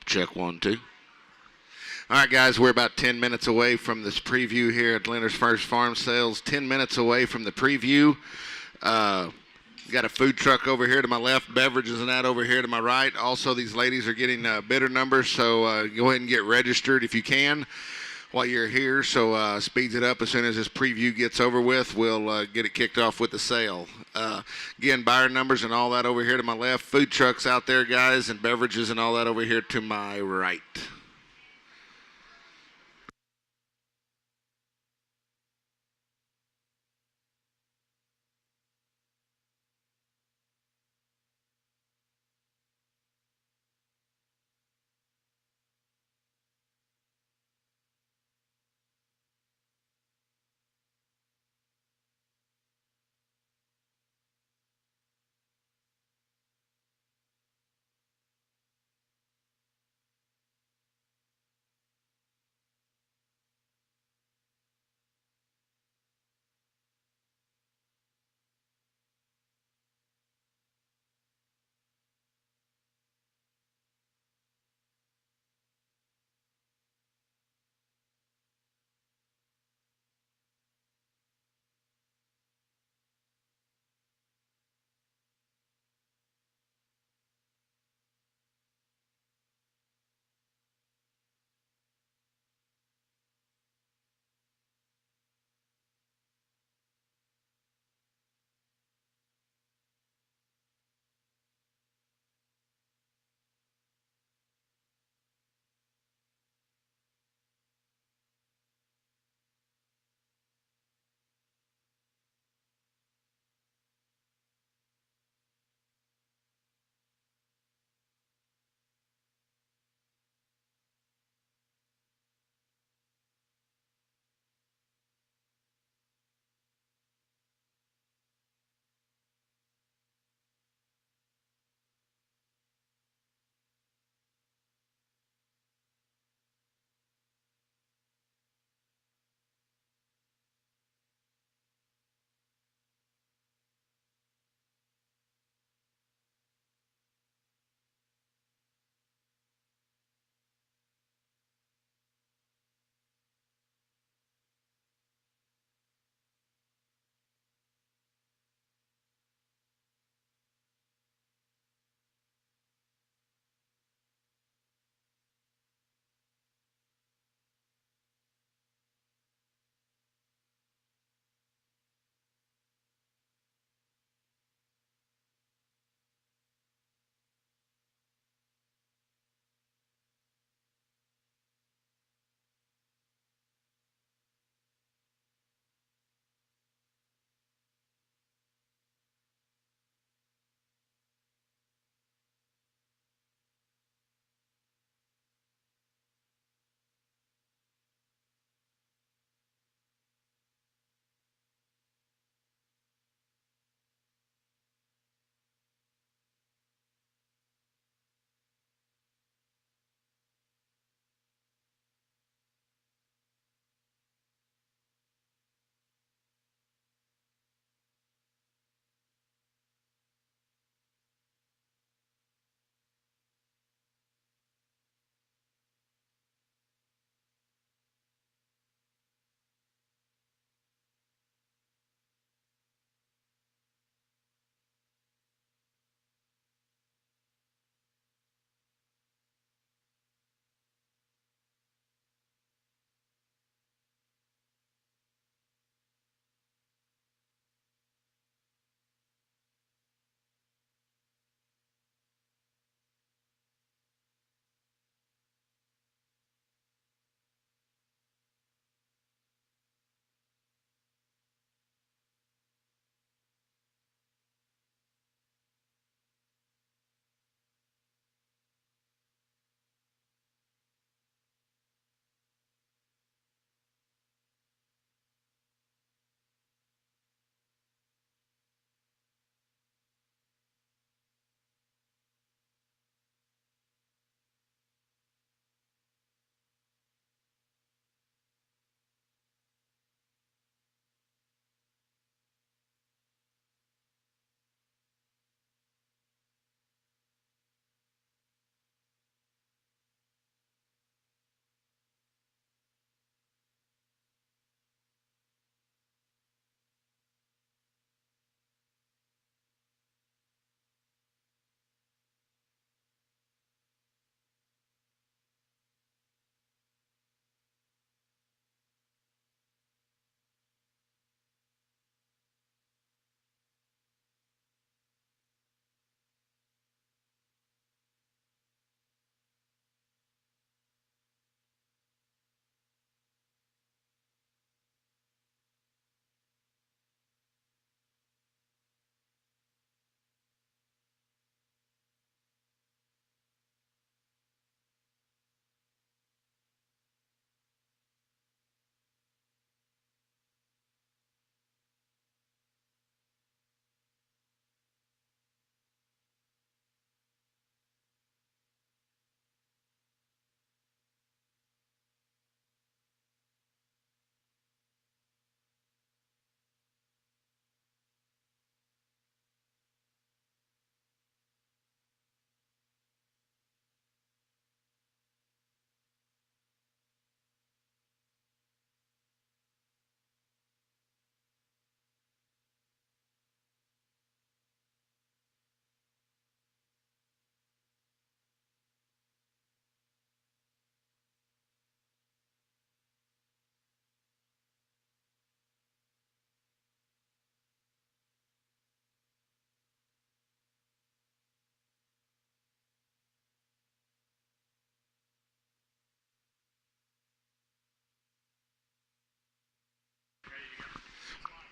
Check 1, 2. All right, guys, we're about 10 minutes away from this preview here at Lindner's First Farm Sales. 10 minutes away from the preview. Got a food truck over here to my left, beverages and that over here to my right. Also, these ladies are getting bidder numbers, so go ahead and get registered if you can while you're here. So speeds it up as soon as this preview gets over with. We'll get it kicked off with the sale. Again, buyer numbers and all that over here to my left. Food trucks out there, guys, and beverages and all that over here to my right.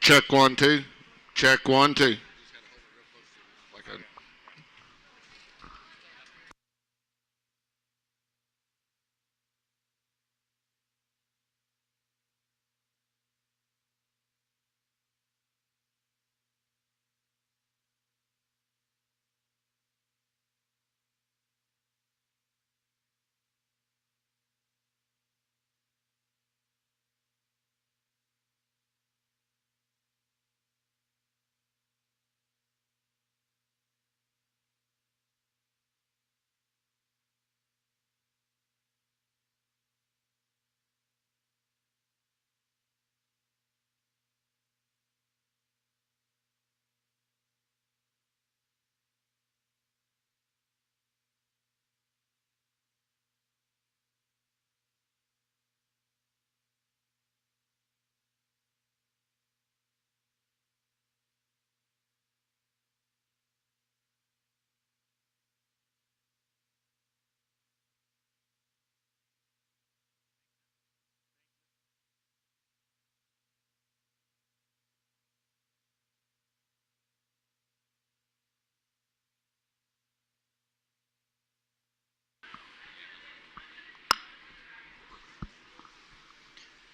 Check 1 2. Check 1 2. Like a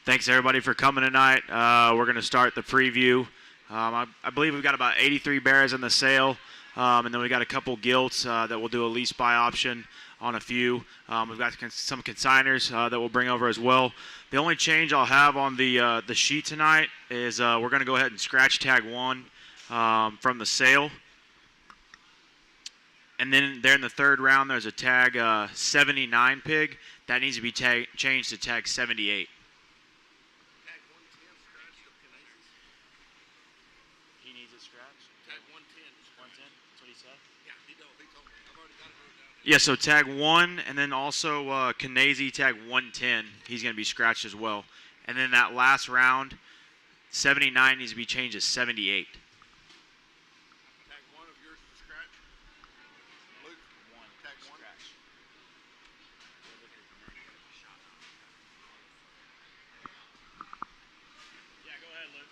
Thanks, everybody, for coming tonight. We're going to start the preview. I believe we've got about 83 bears in the sale, and then we got a couple gilts that we'll do a lease buy option on a few. We've got some consigners that we'll bring over as well. The only change I'll have on the sheet tonight is we're going to go ahead and scratch tag 1 from the sale. And then there in the third round, there's a tag 79 pig. That needs to be changed to tag 78. Yeah, so tag 1, and then also Kanazy tag 110. He's going to be scratched as well. And then that last round, 79 needs to be changed to 78. Tag 1 of yours is scratch. Luke, 1. Tag 1. Scratch. Yeah, go ahead, Luke.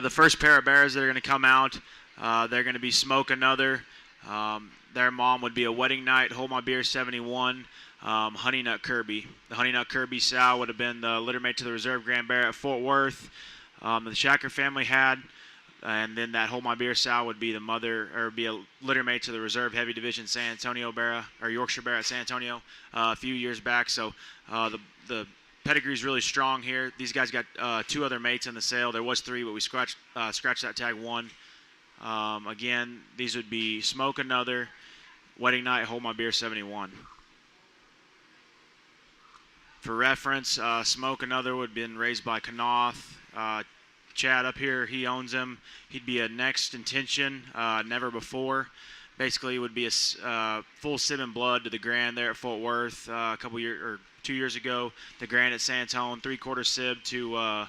The first pair of bears that are going to come out, they're going to be Smoke Another. Their mom would be a Wedding Night, Hold My Beer 71, Honey Nut Kirby. The Honey Nut Kirby sow would have been the litter mate to the Reserve Grand Bear at Fort Worth. The Shacker family had, and then that Hold My Beer sow would be the mother, or be a litter mate to the Reserve Heavy Division San Antonio Bear, or Yorkshire Bear at San Antonio a few years back. So the pedigree's really strong here. These guys got 2 other mates in the sale. There was 3, but we scratched that tag 1. Again, these would be Smoke Another, Wedding Night, Hold My Beer 71. For reference, Smoke Another would have been raised by Knopf. Chad up here, he owns him. He'd be a next intention, never before. Basically, it would be a full sib and blood to the Grand there at Fort Worth a couple years or 2 years ago. The Grand at San Antonio, 3/4 sib to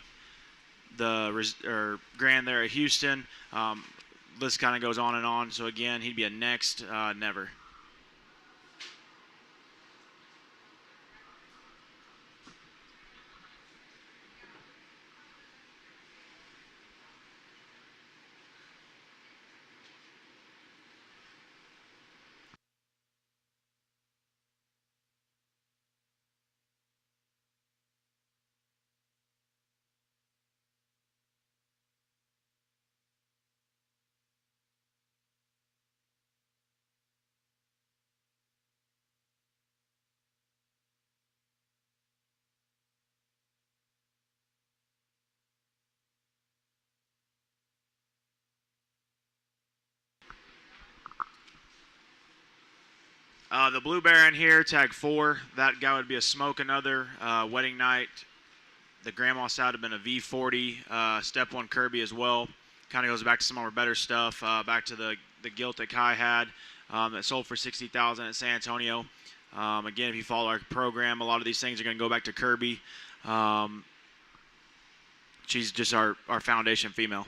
the Grand there at Houston. List kind of goes on and on. So again, he'd be a next, never. The Blue Bear in here, tag 4. That guy would be a Smoke Another, Wedding Night. The grandma side would have been a V40, Step 1 Kirby as well. Kind of goes back to some of our better stuff, back to the gilt that Kai had that sold for $60,000 at San Antonio. Again, if you follow our program, a lot of these things are going to go back to Kirby. She's just our foundation female.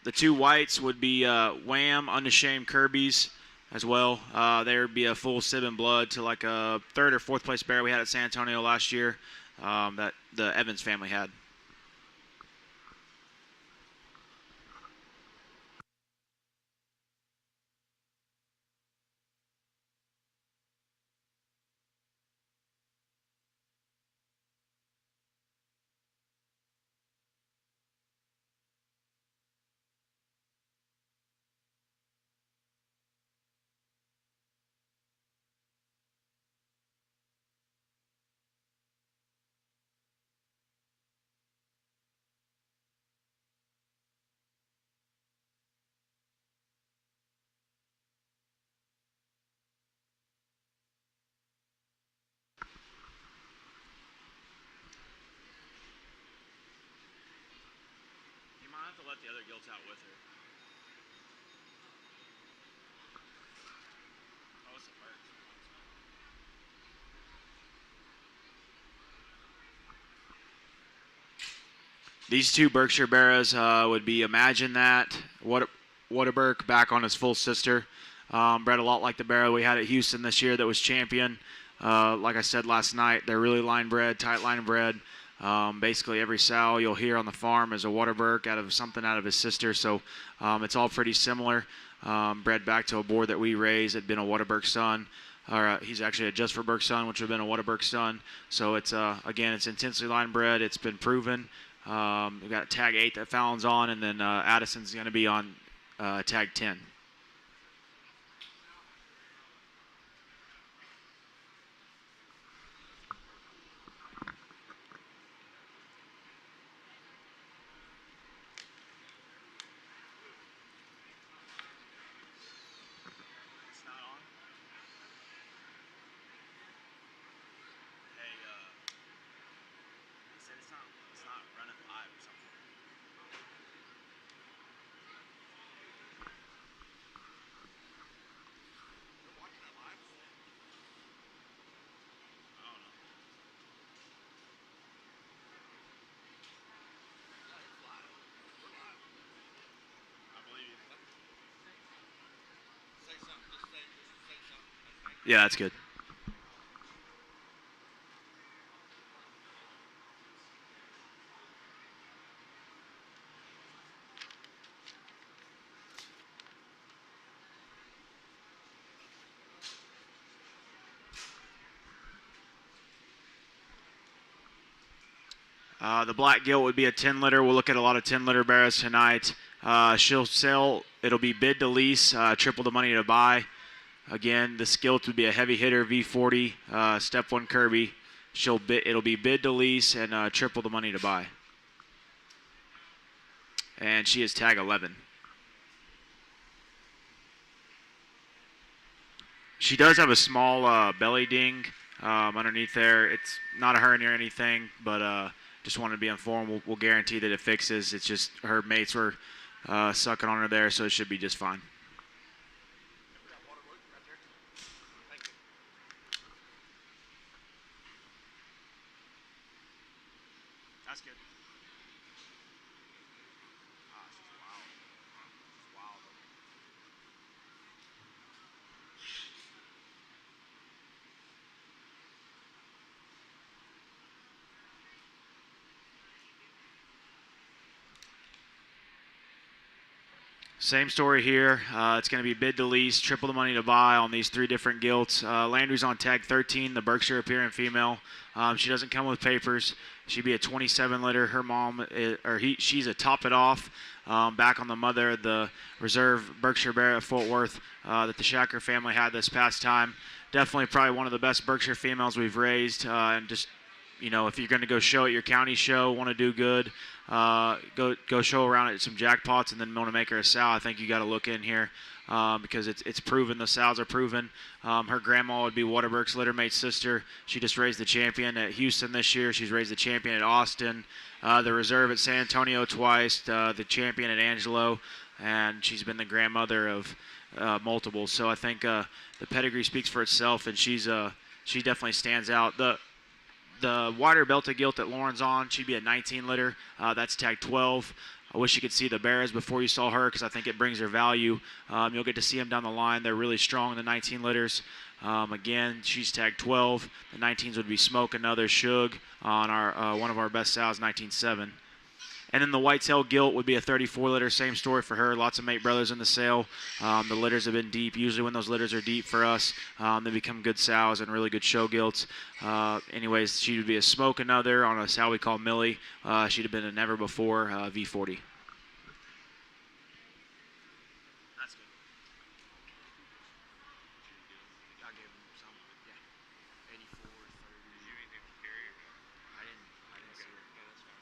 The 2 whites would be Wham, Unashamed Kirby's. as well. There would be a full sib and blood to like a 3rd or 4th place bear we had at San Antonio last year that the Evans family had. You might have to let the other gilts out with her. Oh, it's a bird. These 2 Berkshire Barrows would be Imagine That, Whataburg back on his full sister. Bred a lot like the barrow we had at Houston this year that was champion. Like I said last night, they're really line bred, tight line bred. Basically every sow you'll hear on the farm is a Whataburg out of his sister. So it's all pretty similar. Bred back to a boar that we raised had been a Whataburg son. He's actually a Just for Burke son, which would have been a Whataburg son. So it's again, it's intensely line bred. It's been proven. We've got tag 8 that Fallon's on, and then Addison's going to be on tag 10. Yeah, that's good. The black gilt would be a 10 litter. We'll look at a lot of 10 litter barrows tonight. She'll sell. It'll be bid to lease, triple the money to buy. Again, the gilt would be a heavy hitter V40, step 1 Kirby. It'll be bid to lease and triple the money to buy. And she is tag 11. She does have a small belly ding underneath there. It's not a hernia or anything, but just wanted to be informed. We'll guarantee that it fixes. It's just her mates were sucking on her there, so it should be just fine. That's good. Same story here. It's going to be bid to lease, triple the money to buy on these 3 different gilts. Landry's on tag 13, the Berkshire appearing female. She doesn't come with papers. She'd be a 27 litter. Her mom, she's a top it off. Back on the mother, the reserve Berkshire Bear at Fort Worth that the Shacker family had this past time. Definitely probably one of the best Berkshire females we've raised. And just, you know, if you're going to go show at your county show, want to do good, go show around at some jackpots, and then want to make her a sow, I think you got to look in here because it's proven. The sows are proven. Her grandma would be Whataburg's littermate's sister. She just raised the champion at Houston this year. She's raised the champion at Austin, the reserve at San Antonio twice, the champion at Angelo, and she's been the grandmother of multiple. So I think the pedigree speaks for itself, and she definitely stands out. The wider belted gilt that Lauren's on, she'd be a 19 litter. That's tag 12. I wish you could see the Bears before you saw her because I think it brings her value. You'll get to see them down the line. They're really strong in the 19 litters. Again, she's tagged 12. The 19s would be Smoke Another, Shug on our one of our best sows, 19.7. And then the whitetail gilt would be a 34 litter. Same story for her. Lots of mate brothers in the sale. The litters have been deep. Usually when those litters are deep for us, they become good sows and really good show gilts. Anyways, she would be a Smoke Another on a sow we call Millie. She'd have been a Never Before V40. That's good. I gave him some. Yeah. 84, 30. Did you anything with carrier? I didn't see her. Yeah, that's fine.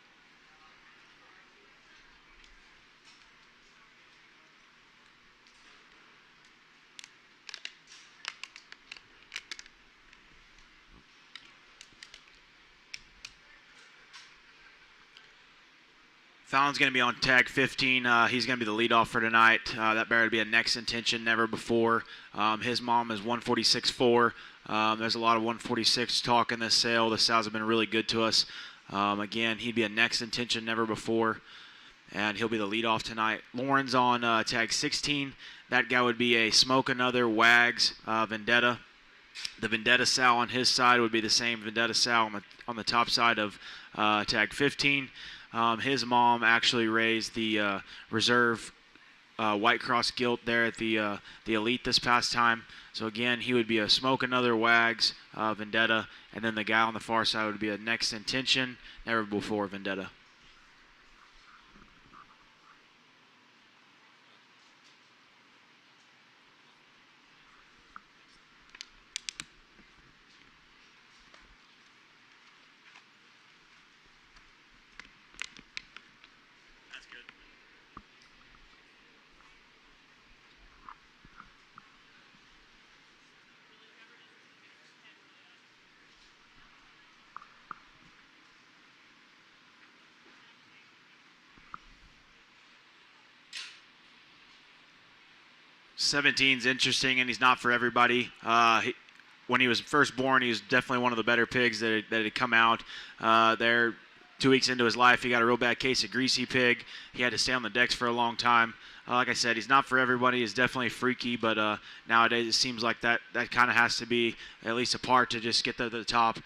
's going to be on tag 15. He's going to be the leadoff for tonight. That bear would be a Next Intention, Never Before. His mom is 146.4. There's a lot of 146 talk in this sale. The sows have been really good to us. Again, he'd be a Next Intention, Never Before, and he'll be the leadoff tonight. Lauren's on tag 16. That guy would be a Smoke Another, Wags, Vendetta. The Vendetta sow on his side would be the same Vendetta sow on the top side of tag 15. His mom actually raised the reserve White Cross gilt there at the Elite this past time. So again, he would be a Smoke Another, Wags, Vendetta, and then the guy on the far side would be a Next Intention, Never Before, Vendetta. That's good. '17's interesting, and he's not for everybody. When he was first born, he was definitely one of the better pigs that had come out. There, 2 weeks into his life, he got a real bad case of greasy pig. He had to stay on the decks for a long time. Like I said, he's not for everybody. He's definitely freaky, but nowadays it seems like that kind of has to be at least a part to just get to the top.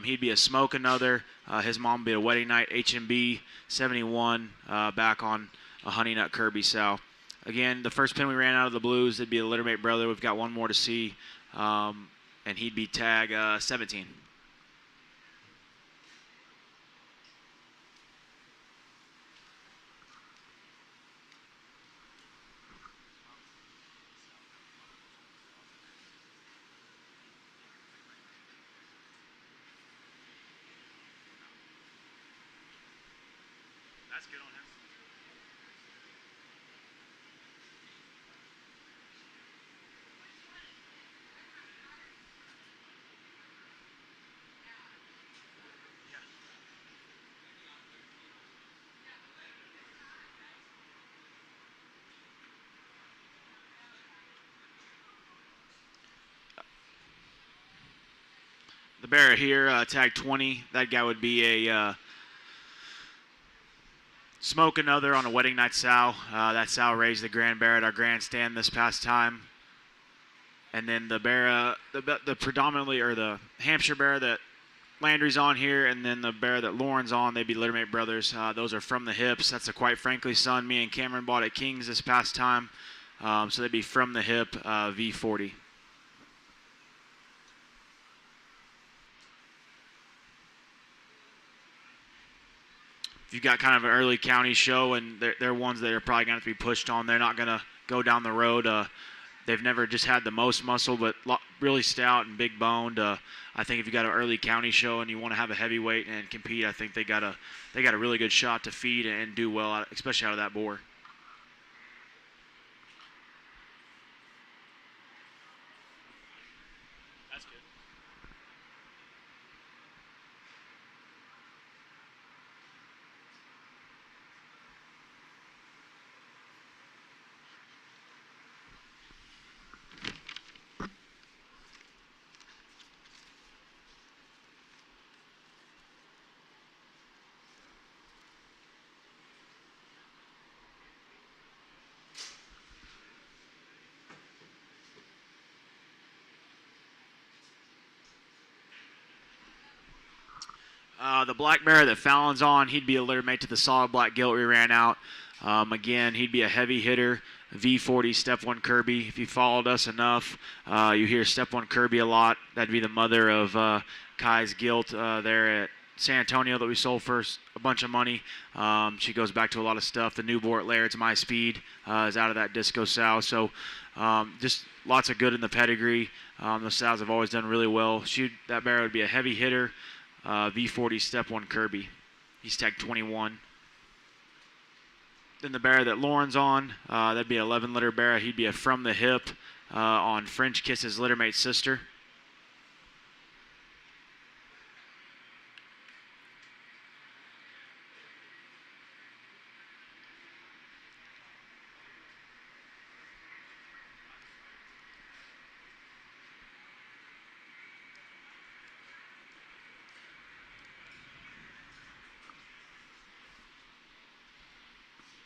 He'd be a Smoke Another. His mom would be a Wedding Night HMB 71 back on a Honey Nut Kirby sow. Again, the first pin we ran out of the blues, it'd be a littermate brother. We've got one more to see, and he'd be tag 17. That's good on him. The bear here, tag 20. That guy would be a Smoke Another on a Wedding Night sow. That sow raised the grand bear at our grandstand this past time. And then the bear, the predominantly, or the Hampshire bear that Landry's on here, and then the bear that Lauren's on, they'd be littermate brothers. Those are From the Hips. That's a Quite Frankly son me and Cameron bought at King's this past time. So they'd be From the Hip V40. If you've got kind of an early county show, and they're ones that are probably going to have to be pushed on, they're not going to go down the road. They've never just had the most muscle, but really stout and big boned. I think if you got an early county show and you want to have a heavyweight and compete, I think they got a really good shot to feed and do well, especially out of that boar. That's good. The black bear that Fallon's on, he'd be a litter mate to the solid black gilt we ran out. Again, he'd be a heavy hitter, V40 Step 1 Kirby. If you followed us enough, you hear Step 1 Kirby a lot. That'd be the mother of Kai's gilt there at San Antonio that we sold for a bunch of money. She goes back to a lot of stuff. The Newport Laird's My Speed is out of that Disco Sow. So just lots of good in the pedigree. The sows have always done really well. That bear would be a heavy hitter, V40 Step 1 Kirby. He's tagged 21. Then the bear that Lauren's on, that'd be an 11 litter bear. He'd be a From the Hip on French Kiss's littermate sister.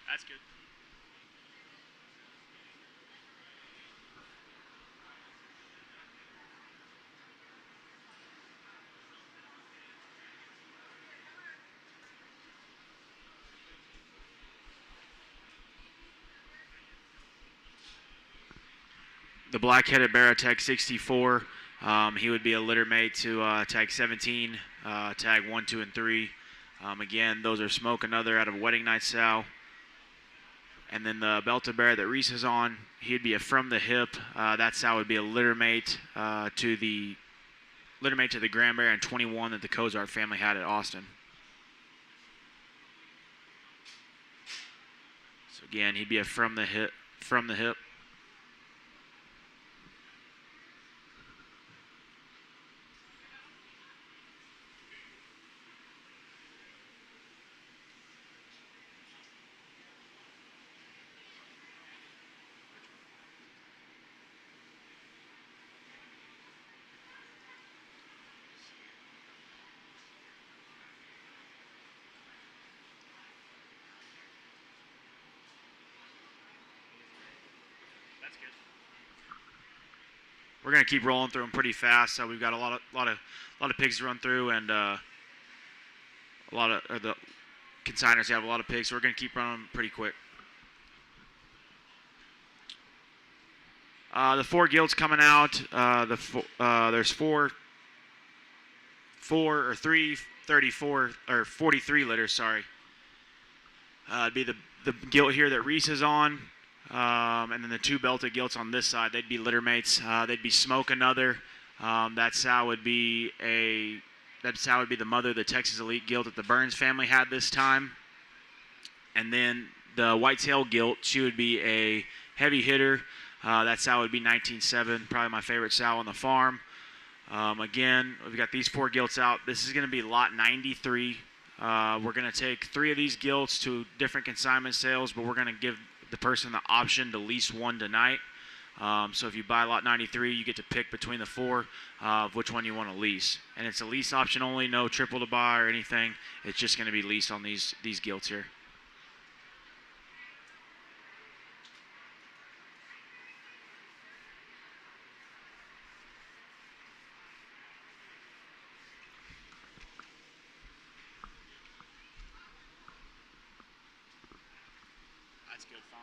That's good. The black-headed bear at tag 64. He would be a litter mate to tag 17, tag 1, 2, and 3. Again, those are Smoke Another out of Wedding Night Sow. And then the belted bear that Reese is on, he'd be a From the Hip. That sow would be a litter mate to the Grand Bear and 21 that the Cozart family had at Austin. So again, he'd be a From the Hip. That's good. We're gonna keep rolling through them pretty fast. So we've got a lot of pigs to run through, and the consigners have a lot of pigs. So we're gonna keep running them pretty quick. The 4 gilts coming out. There's 43 litters. Sorry. It'd be the gilt here that Reese is on. And then the 2 belted gilts on this side, they'd be litter mates. They'd be Smoke Another. That sow would be the mother of the Texas Elite gilt that the Burns family had this time. And then the whitetail gilt, she would be a heavy hitter. That sow would be 19.7, probably my favorite sow on the farm. Again, we've got these 4 gilts out. This is going to be lot 93. We're going to take 3 of these gilts to different consignment sales, but we're going to give the person the option to lease one tonight. So if you buy lot 93, you get to pick between the 4 of which one you want to lease. And it's a lease option only, no triple to buy or anything. It's just going to be leased on these gilts here. That's good, Fawn.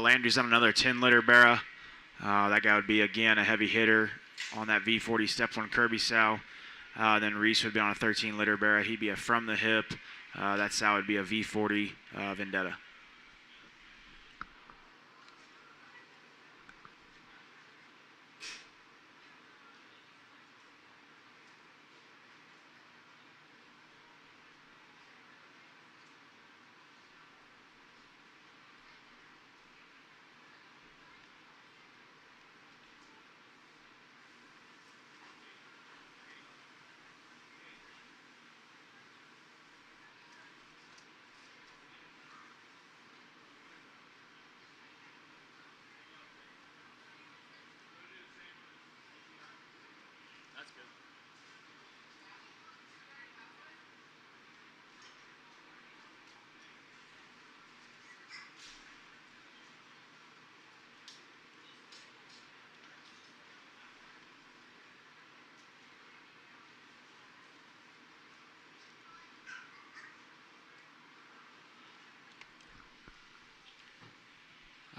Landry's on another 10 litter Barra. That guy would be, again, a heavy hitter on that V40 Step 1 Kirby sow. Then Reese would be on a 13 litter Barra. He'd be a From the Hip. That sow would be a V40 Vendetta.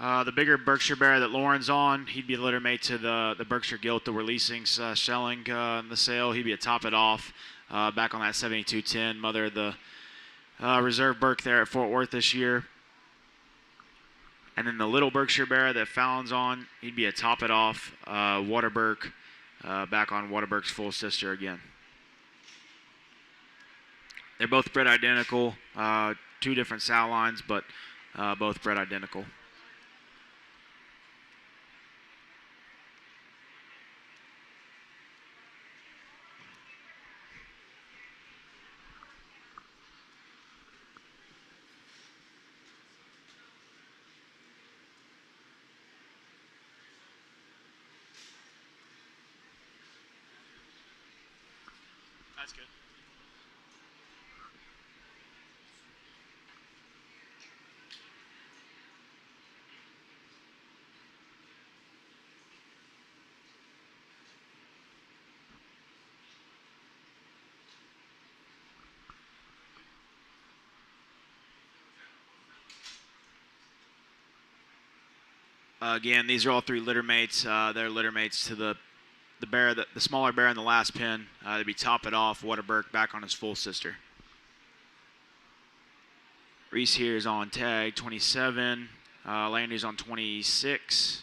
The bigger Berkshire bear that Lauren's on, he'd be a litter mate to the Berkshire gilt that we're leasing, selling in the sale. He'd be a top it off back on that 7210, mother of the reserve Berk there at Fort Worth this year. And then the little Berkshire bear that Fallon's on, he'd be a top it off Waterberg, back on Waterberg's full sister again. They're both bred identical, 2 different sow lines, but both bred identical. That's good. Again, these are all 3 litter mates. They're litter mates to the bear, the smaller bear in the last pin. They'd be top it off Waterberg back on his full sister. Reese here is on tag 27. Landry's on 26.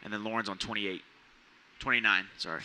And then Lauren's on 28. 29, sorry.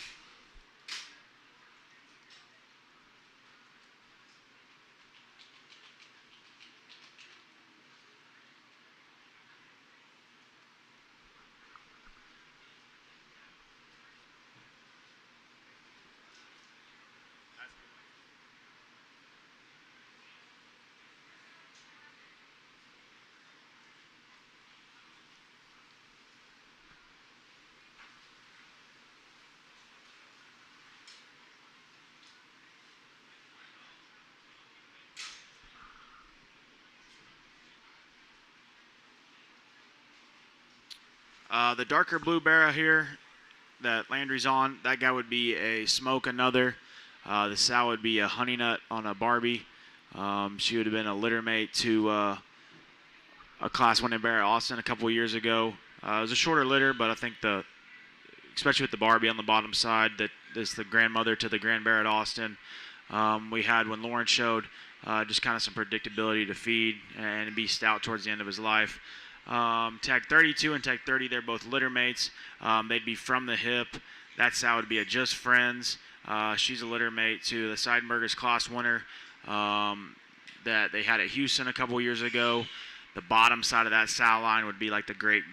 The darker blue bear here that Landry's on, that guy would be a Smoke Another. The sow would be a Honey Nut on a Barbie. She would have been a litter mate to a Class 1 bear at Austin a couple years ago. It was a shorter litter, but I think especially with the Barbie on the bottom side, that is the grandmother to the Grand Bear at Austin. We had, when Lauren showed, just kind of some predictability to feed and be stout towards the end of his life. Tag 32 and tag 30, they're both litter mates. They'd be from the hip. That sow would be a Just Friends. She's a litter mate to the Seidenberger's Class winner that they had at Houston a couple years ago. The bottom side of that sow line would be like the great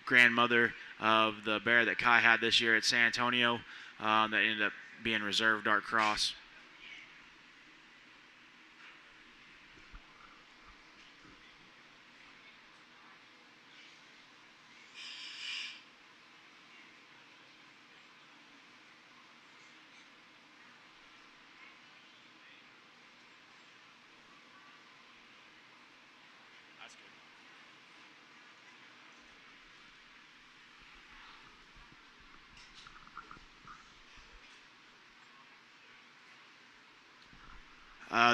grandmother of the bear that Kai had this year at San Antonio that ended up being reserve dark cross.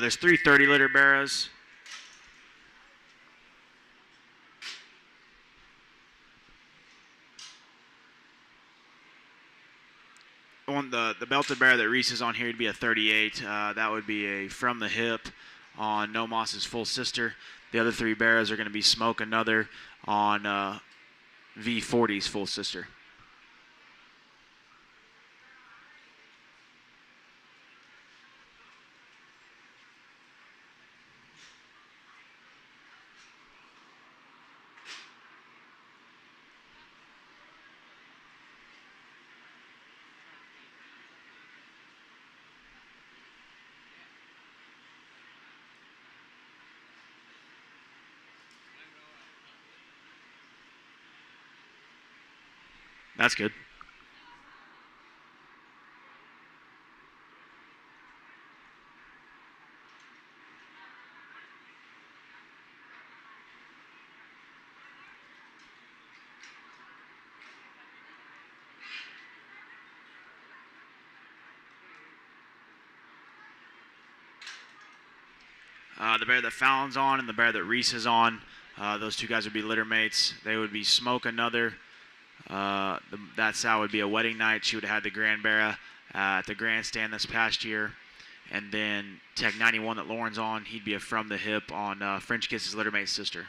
There's 3 30-litter barrows. On the belted bear that Reese is on here would be a 38. That would be a From the Hip on No Moss's full sister. The other 3 barrows are going to be Smoke Another on V40's full sister. That's good. The bear that Fallon's on and the bear that Reese is on, Those two guys would be litter mates. They would be Smoke Another. That sow would be a wedding night. She would have had the Grand Barra at the grandstand this past year. And then Tag 91 that Lauren's on, he'd be a From the Hip on French Kiss's litter mate's sister.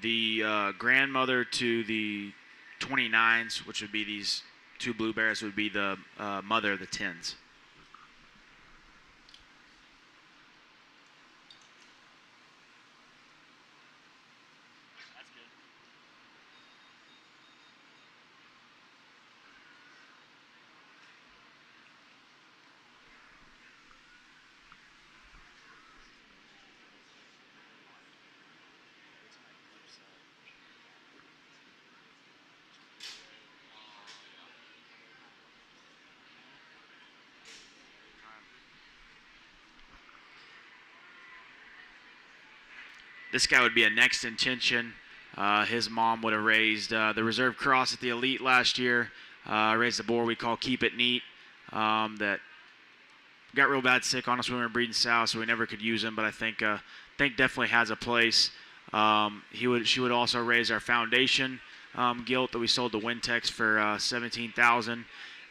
The grandmother to the 29s, which would be these two blue bears, would be the mother of the 10s. This guy would be a next intention. His mom would have raised the reserve cross at the Elite last year. Raised a boar we call Keep It Neat that got real bad sick on us when we were breeding sow, so we never could use him. But I think definitely has a place. She would also raise our foundation gilt that we sold to Wintex for $17,000,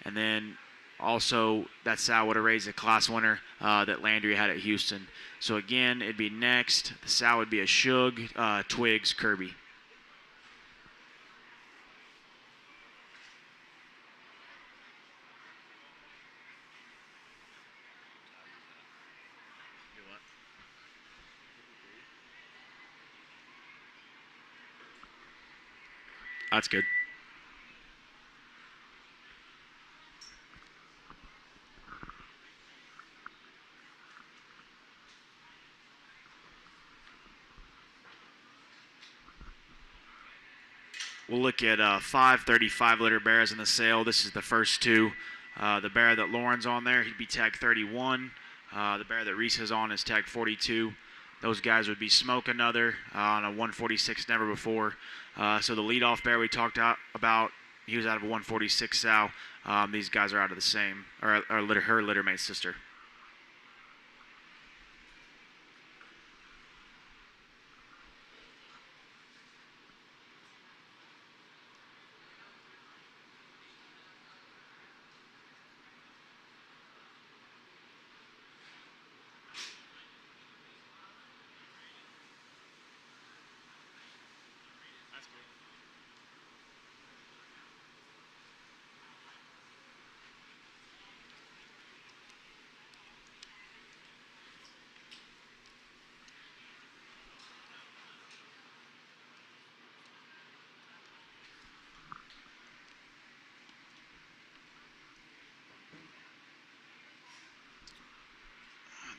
and then also that sow would have raised a class winner that Landry had at Houston. So again, it'd be next. The sow would be a Shug Twigs Kirby. That's good. We'll look at 5 35-litter bears in the sale. This is the first two. The bear that Lauren's on there, he'd be tag 31. The bear that Reese is on is tag 42. Those guys would be Smoke Another on a 146 Never Before. So the leadoff bear we talked about, he was out of a 146 sow. These guys are out of the same, or her littermate sister.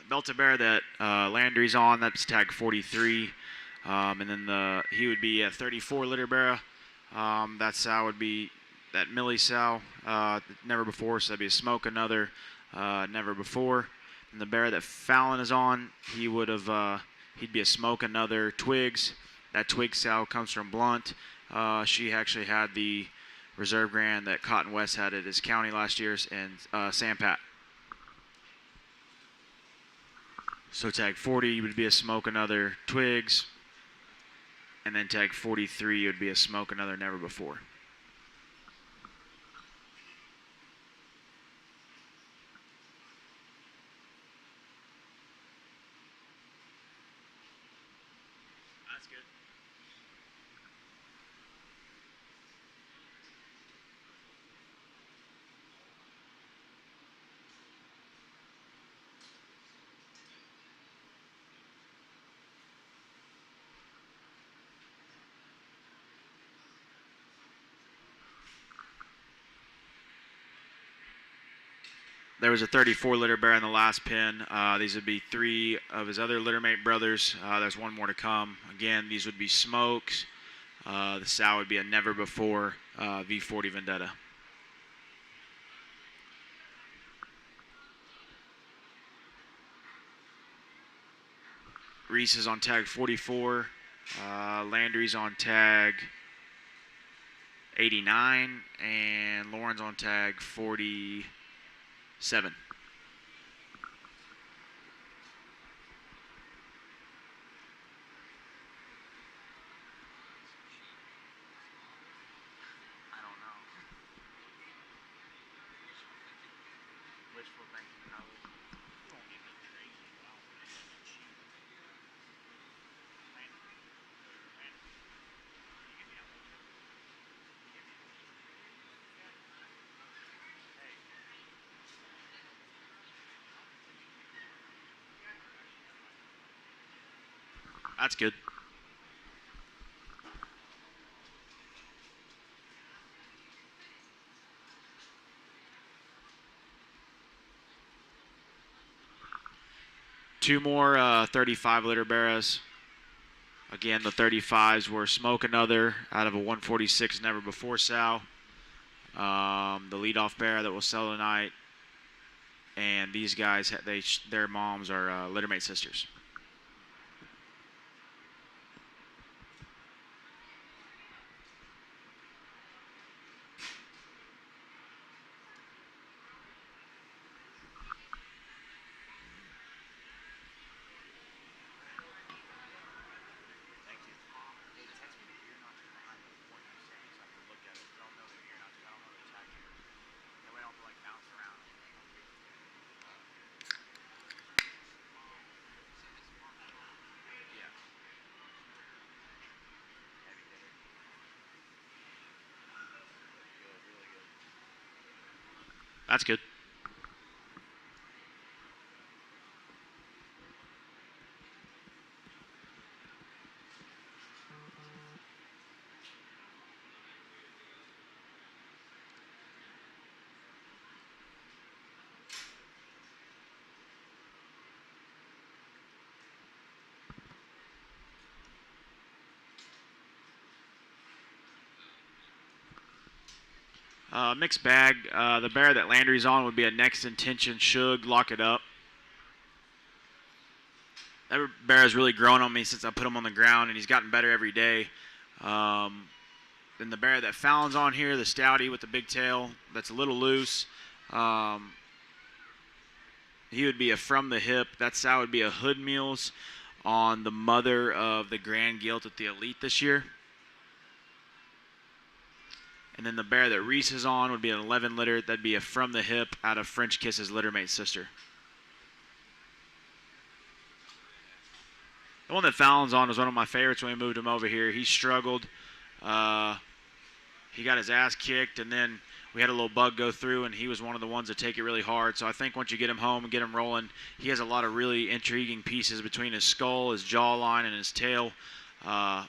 Belted bear that Landry's on, that's tag 43. And then he would be a 34 litter bear. That sow would be that Millie sow, Never Before, so that'd be a Smoke Another, Never Before. And the bear that Fallon is on, he'd be a Smoke Another Twigs. That Twigs sow comes from Blunt. She actually had the reserve grand that Cotton West had at his county last year, and Sam Pat. So tag 40 would be a Smoke Another Twigs, and then tag 43 would be a Smoke Another Never Before. That's good. There was a 34 litter bear in the last pen. These would be 3 of his other littermate brothers. There's one more to come. Again, these would be Smokes. The sow would be a Never Before V40 Vendetta. Reese is on tag 44. Landry's on tag 89, and Lauren's on tag 47. I don't know. Wishful thinking, probably. You won't get nothing crazy. I don't think it's cheap. That's good. Two more 35-liter barras. Again, the 35s were Smoke Another out of a 146 Never Before sow. The leadoff bear that will sell tonight. And these guys, their moms are littermate sisters. That's good. Mixed bag. The bear that Landry's on would be a Next Intention Shug. Lock It Up. That bear has really grown on me since I put him on the ground, and he's gotten better every day. Then the bear that Fallon's on here, the Stouty with the big tail, that's a little loose. He would be a From the Hip. That sow would be a Hood Meals on the mother of the Grand Gilt at the Elite this year. And then the bear that Reese is on would be an 11 litter. That'd be a From the Hip out of French Kiss's littermate sister. The one that Fallon's on was one of my favorites when we moved him over here. He struggled. He got his ass kicked, and then we had a little bug go through, and he was one of the ones that take it really hard. So I think once you get him home and get him rolling, he has a lot of really intriguing pieces between his skull, his jawline, and his tail. I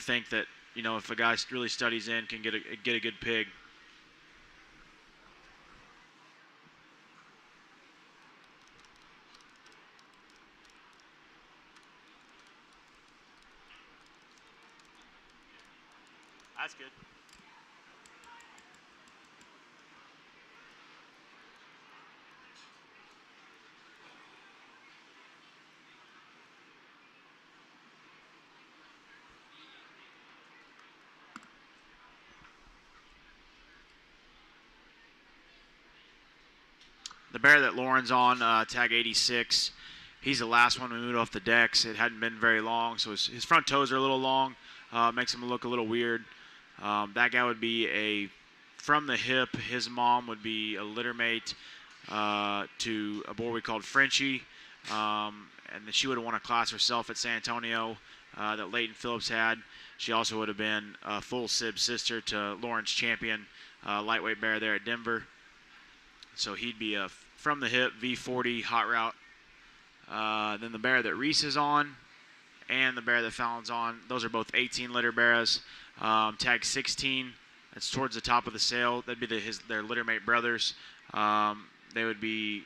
think that, you know, if a guy really studies in, can get a good pig. That's good. The bear that Lauren's on, tag 86, he's the last one we moved off the decks. It hadn't been very long, so his front toes are a little long. Makes him look a little weird. That guy would be a From the Hip. His mom would be a littermate to a boar we called Frenchie. And then she would have won a class herself at San Antonio that Leighton Phillips had. She also would have been a full sib sister to Lauren's champion lightweight bear there at Denver. So he'd be a From the Hip V40 hot route. Then the bear that Reese is on and the bear that Fallon's on, those are both 18 litter bears. Tag 16, that's towards the top of the sale. That'd be their littermate brothers. They would be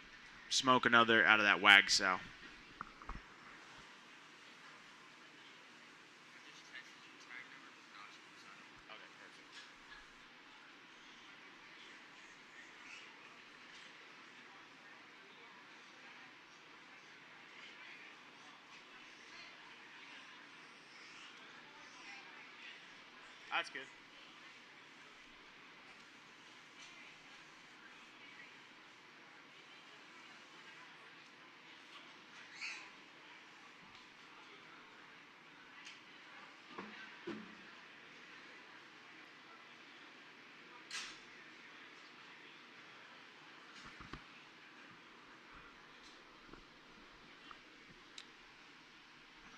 Smoke Another out of that WAG sow. That's good.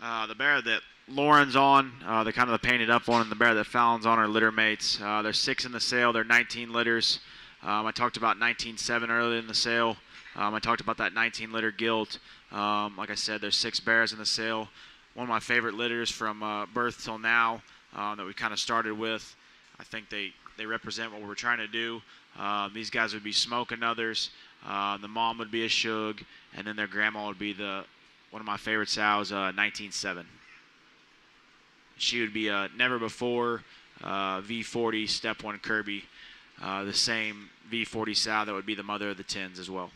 The bear that Lauren's on, the kind of the painted up one, and the bear that Fallon's on are litter mates. There's 6 in the sale. They're 19 litters. I talked about 19.7 earlier in the sale. I talked about that 19 litter gilt. Like I said, there's 6 bears in the sale. One of my favorite litters from birth till now that we kind of started with. I think they represent what we're trying to do. These guys would be smoking others. The mom would be a shug, and then their grandma would be one of my favorite sows, 19.7. She would be a never before V40 Step 1 Kirby, the same V40 sow that would be the mother of the 10s as well.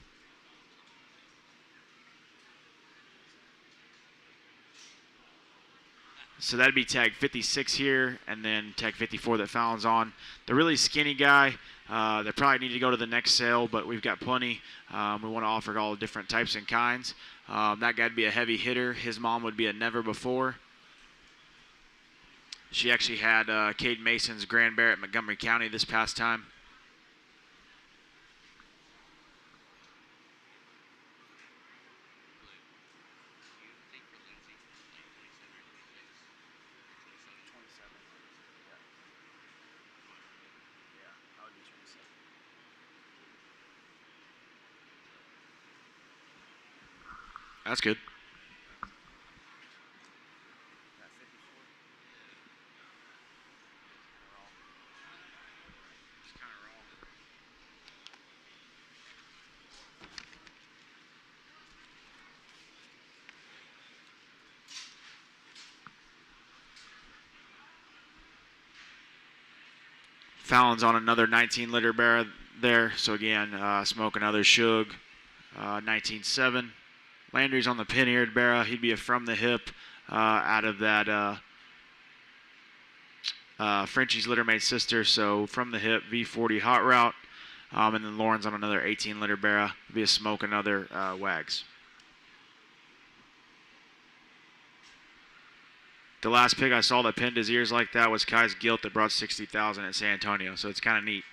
So that'd be tag 56 here, and then tag 54 that Fallon's on. The really skinny guy, they probably need to go to the next sale, but we've got plenty. We want to offer all different types and kinds. That guy'd be a heavy hitter. His mom would be a never before. She actually had Cade Mason's Grand Bear at Montgomery County this past time. That's good. Fallon's on another 19 litter bear there. So again, smoking other shug, 19.7. Landry's on the pin-eared bear. He'd be a from the hip out of that Frenchie's littermate sister. So from the hip, V40 hot route. And then Lauren's on another 18 litter bear. Be a smoke another wags. The last pig I saw that pinned his ears like that was Kai's Gilt that brought 60,000 at San Antonio. So it's kind of neat.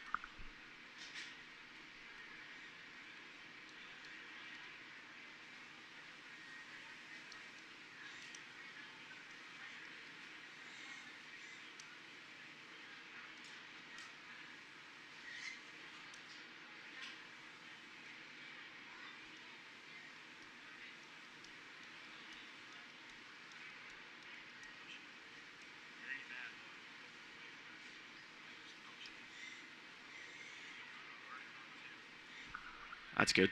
That's good.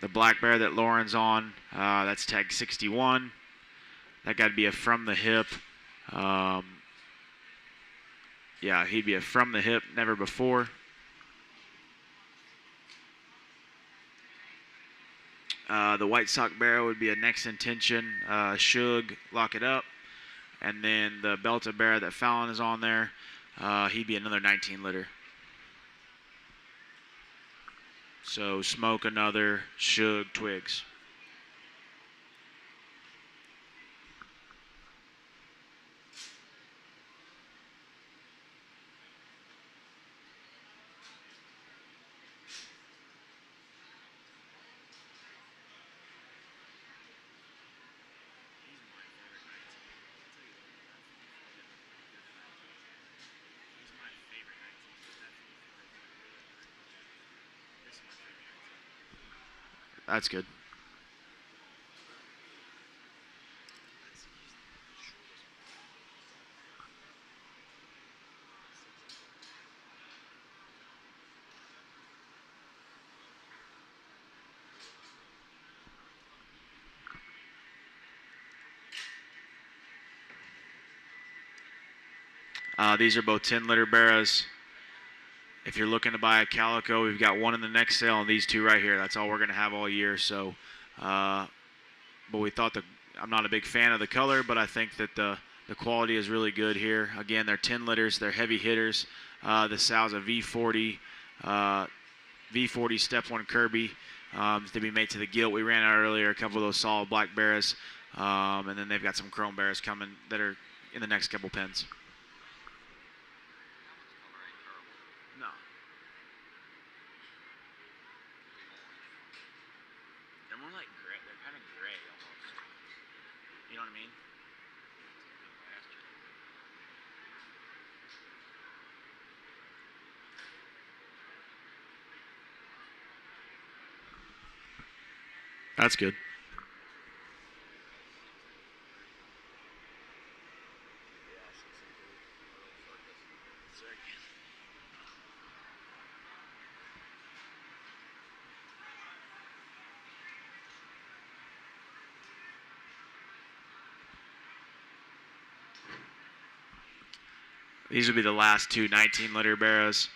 The black bear that Lauren's on, that's tag 61. That got to be a from the hip. Yeah, he'd be a from the hip, never before. The white sock bear would be a next intention, shug, lock it up. And then the belted bear that Fallon is on there, he'd be another 19 litter. So smoke another, shug, twigs. That's good. These are both 10 litter barras. If you're looking to buy a calico, we've got one in the next sale and these two right here. That's all we're going to have all year. So, but we thought I'm not a big fan of the color, but I think that the quality is really good here. Again, they're 10 litters. They're heavy hitters. The sow's a V40 Step 1 Kirby. to be made to the gilt. We ran out earlier a couple of those solid black bears, and then they've got some chrome bears coming that are in the next couple pens. No. They're more like gray. They're kind of gray almost. You know what I mean? That's good. These would be the last two 19-liter barrows.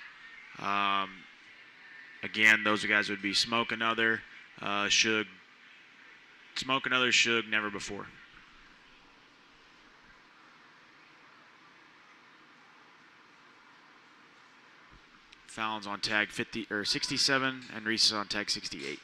Again, those guys would be Smoke Another, Suge. Smoke Another, Suge, Never Before. Fallon's on tag 50 or 67, and Reese is on tag 68.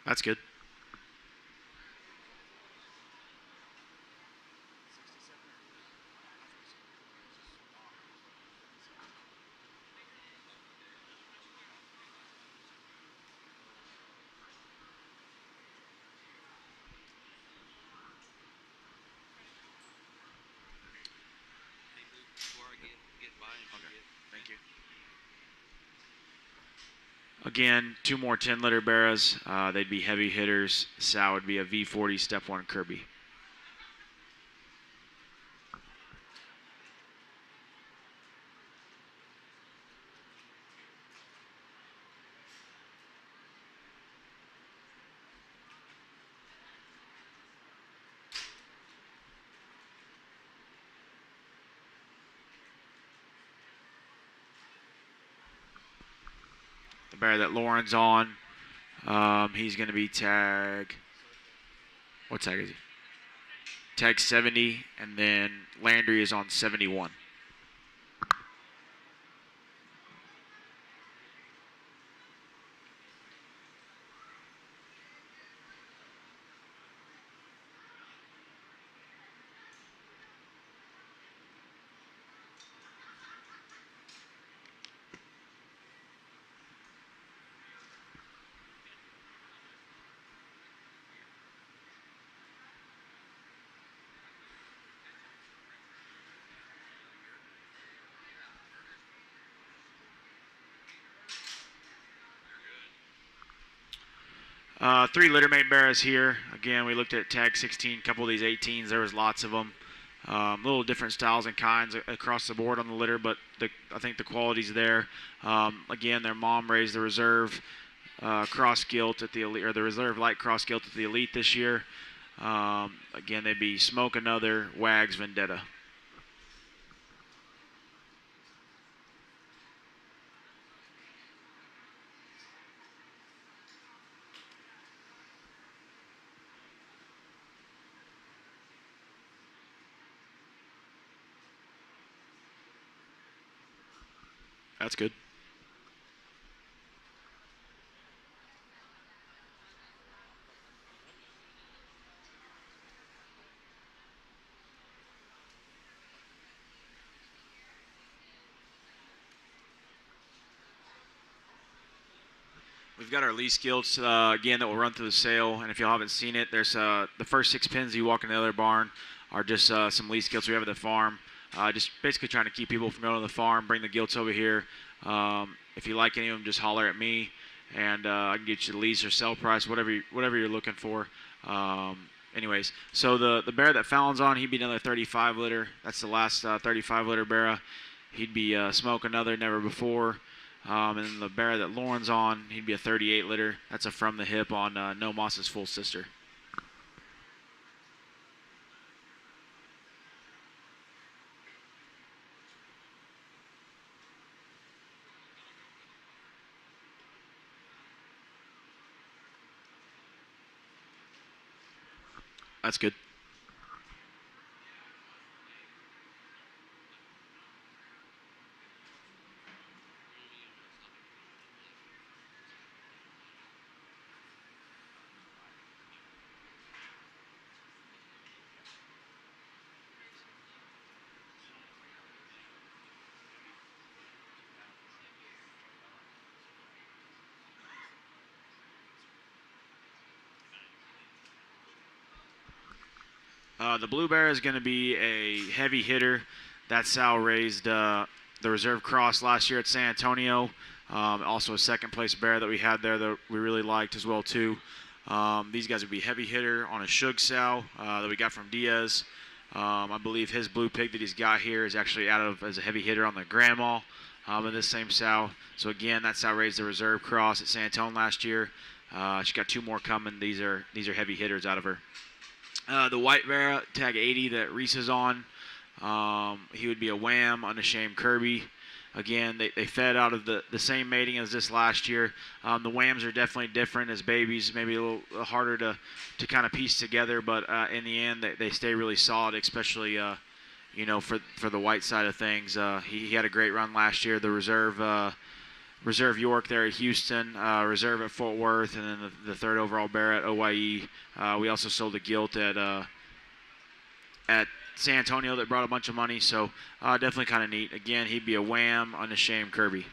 That's good. Thank you. Again, two more 10-liter barrows. They'd be heavy hitters. Sow would be a V40 Step 1 Kirby. The bear that Lauren's on, he's going to be tag. What tag is he? Tag 70, and then Landry is on 71. Three littermate barrows here. Again, we looked at tag 16, a couple of these 18s. There was lots of them. Little different styles and kinds across the board on the litter, but I think the quality's there. Again, their mom raised the reserve cross gilt at the elite, or the reserve light cross gilt at the elite this year. Again, they'd be Smoke Another, Wags, Vendetta. That's good. We've got our lease gilts, again, that will run through the sale. And if y'all haven't seen it, there's the first 6 pins you walk in the other barn are just some lease gilts we have at the farm. Just basically trying to keep people from going to the farm, bring the gilts over here. If you like any of them, just holler at me, and I can get you the lease or sell price, whatever you're looking for. Anyways, so the bear that Fallon's on, he'd be another 35 liter. That's the last 35 liter bear. He'd be Smoke Another, Never Before. And then the bear that Lauren's on, he'd be a 38 liter. That's a From the Hip on No Moss's full sister. That's good. The Blue Bear is going to be a heavy hitter. That Sal raised the reserve cross last year at San Antonio. Also a second place bear that we had there that we really liked as well too. These guys would be heavy hitter on a Shug Sal that we got from Diaz. I believe his blue pig that he's got here is actually out of as a heavy hitter on the Grandma in this same sow. So again, that sow raised the reserve cross at San Antonio last year. She's got 2 more coming. These are heavy hitters out of her. The white bear, tag 80 that Reese is on, he would be a Wham, Unashamed Kirby. Again, they fed out of the same mating as this last year. The Whams are definitely different as babies, maybe a little harder to kind of piece together, but in the end, they stay really solid, especially for the white side of things. He had a great run last year. The Reserve York there at Houston, Reserve at Fort Worth, and then the 3rd overall bear at OYE. We also sold a gilt at San Antonio that brought a bunch of money, so definitely kind of neat. Again, he'd be a Wham, Unashamed Kirby.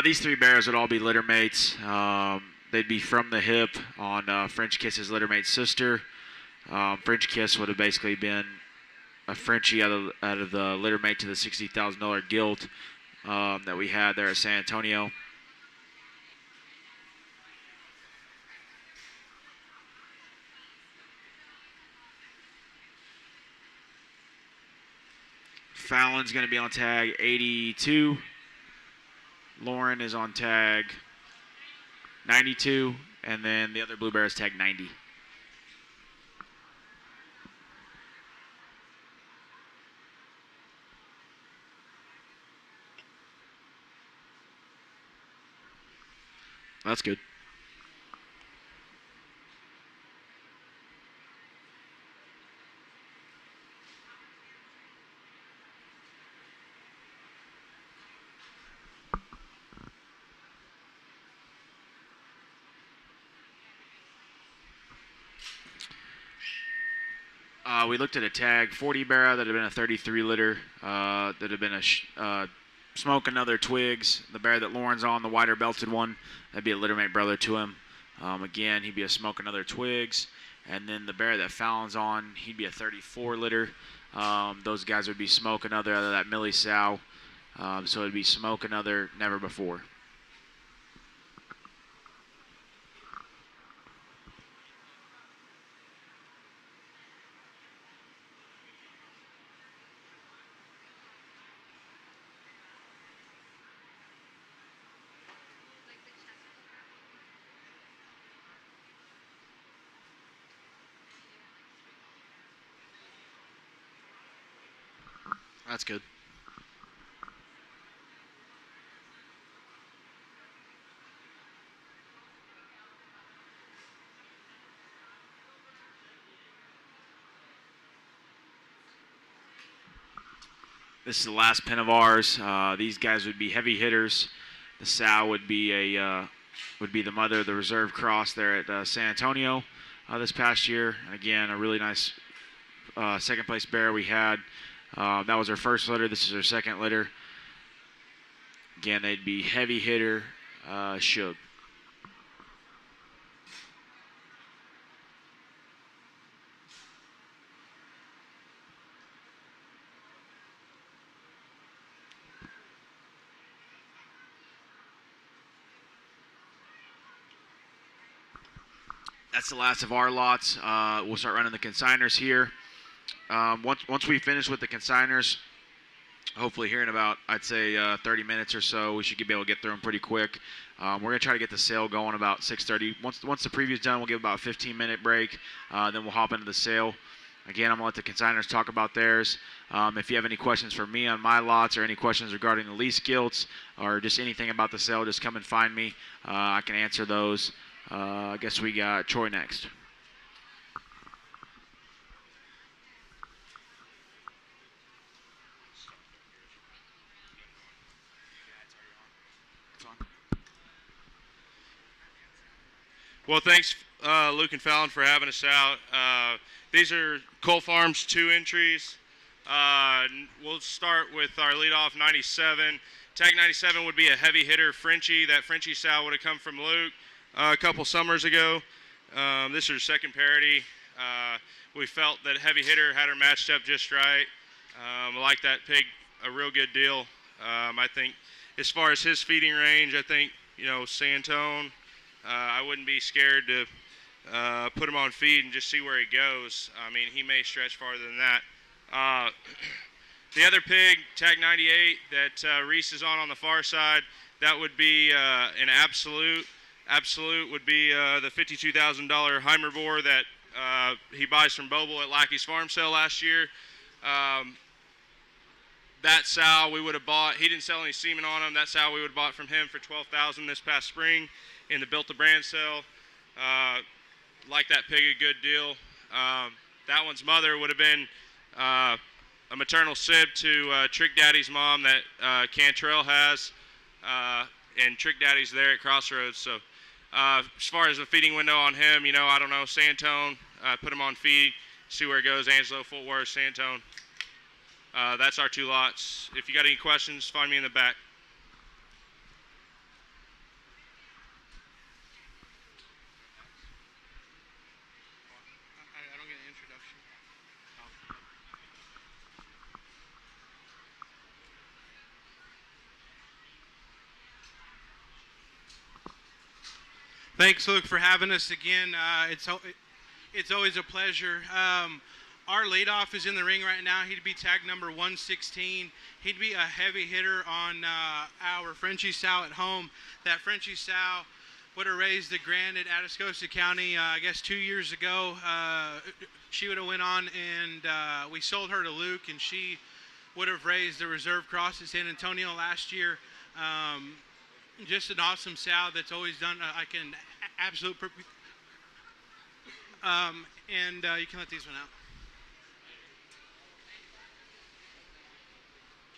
These 3 bears would all be litter mates. They'd be from the hip on French Kiss's litter mate's sister. French Kiss would have basically been a Frenchie out of the litter mate to the $60,000 gilt that we had there at San Antonio. Fallon's going to be on tag 82. Lauren is on tag 92, and then the other blue bear is tag 90. That's good. We looked at a tag 40 bear that had been a 33 litter, that had been a Smoke Another Twigs. The bear that Lauren's on, the wider belted one, that'd be a littermate brother to him. Again, he'd be a Smoke Another Twigs. And then the bear that Fallon's on, he'd be a 34 litter. Those guys would be Smoke Another out of that Millie sow. So it'd be Smoke Another Never Before. That's good. This is the last pin of ours. These guys would be heavy hitters. The sow would be the mother of the reserve cross there at San Antonio this past year. And again, a really nice second place bear we had. That was our first litter. This is our second litter. Again, they'd be heavy hitter, Shug. that's the last of our lots. We'll start running the consigners here. Once we finish with the consigners, hopefully here in about, I'd say 30 minutes or so, we should be able to get through them pretty quick. We're going to try to get the sale going about 6:30. Once the preview's done, we'll give about a 15-minute break. Then we'll hop into the sale. Again, I'm going to let the consigners talk about theirs. If you have any questions for me on my lots or any questions regarding the lease gilts or just anything about the sale, just come and find me. I can answer those. I guess we got Troy next. Well, thanks, Luke and Fallon, for having us out. These are Cole Farms 2 entries. We'll start with our leadoff 97. Tag 97 would be a heavy hitter, Frenchie. That Frenchie sow would have come from Luke a couple summers ago. This is her second parity. We felt that heavy hitter had her matched up just right. I like that pig a real good deal. I think as far as his feeding range, I think, Santone, I wouldn't be scared to put him on feed and just see where he goes. I mean, he may stretch farther than that. The other pig, tag 98, that Reese is on the far side, that would be an absolute. Absolute would be the $52,000 Heimer that he buys from Boble at Lackey's farm sale last year. That sow we would have bought. He didn't sell any semen on him. That sow we would have bought from him for $12,000 this past spring in the Built to Brand sale. Like that pig a good deal. That one's mother would have been a maternal sib to Trick Daddy's mom that Cantrell has, and Trick Daddy's there at Crossroads. So as far as the feeding window on him, I don't know. Santone, put him on feed, see where it goes. Angelo, Fort Worth, Santone. That's our 2 lots. If you got any questions, find me in the back. I don't get an introduction. Thanks, Luke, for having us again. It's always a pleasure. Our leadoff is in the ring right now. He'd be tag number 116. He'd be a heavy hitter on our Frenchie sow at home. That Frenchie sow would have raised the Grand at Atascosa County, I guess 2 years ago. She would have went on and we sold her to Luke, and she would have raised the Reserve Cross at San Antonio last year. Just an awesome sow that's always done like an absolute and you can let these one out.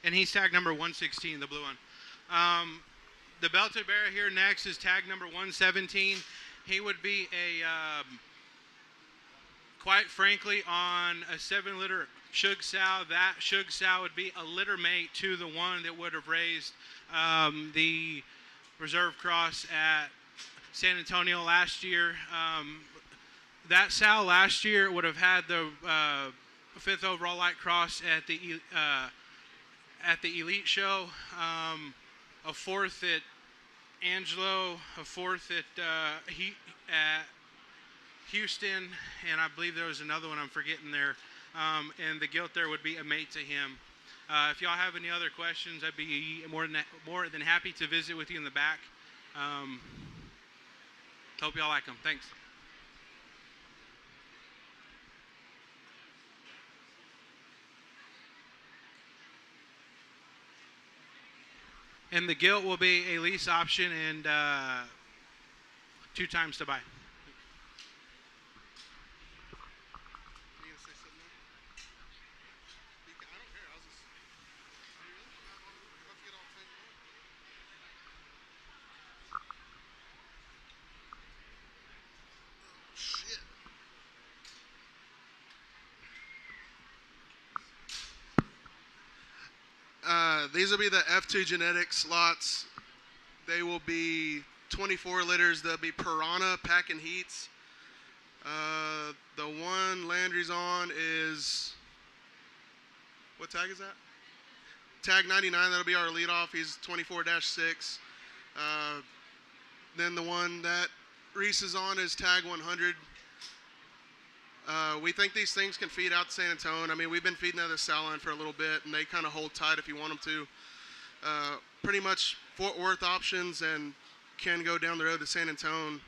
And he's tag number 116, the blue one. The belted bear here next is tag number 117. He would be quite frankly, on a 7-litter Shug sow. That Shug sow would be a litter mate to the one that would have raised the Reserve Cross at San Antonio last year. That sow last year would have had the 5th overall light cross at the Elite Show, a 4th at Angelo, a 4th at Houston, and I believe there was another one I'm forgetting there. And the gilt there would be a mate to him. If y'all have any other questions, I'd be more than happy to visit with you in the back. Hope y'all like them. Thanks. And the gilt will be a lease option and 2 times to buy. These will be the F2 genetics lots. They will be 24 litters. They'll be Piranha packing heats. The one Landry's on is, what tag is that? Tag 99, that'll be our leadoff. He's 24-6. Then the one that Reese is on is tag 100. We think these things can feed out to San Antonio. I mean, we've been feeding out of the sow line for a little bit, and they kind of hold tight if you want them to. Pretty much Fort Worth options and can go down the road to San Antonio.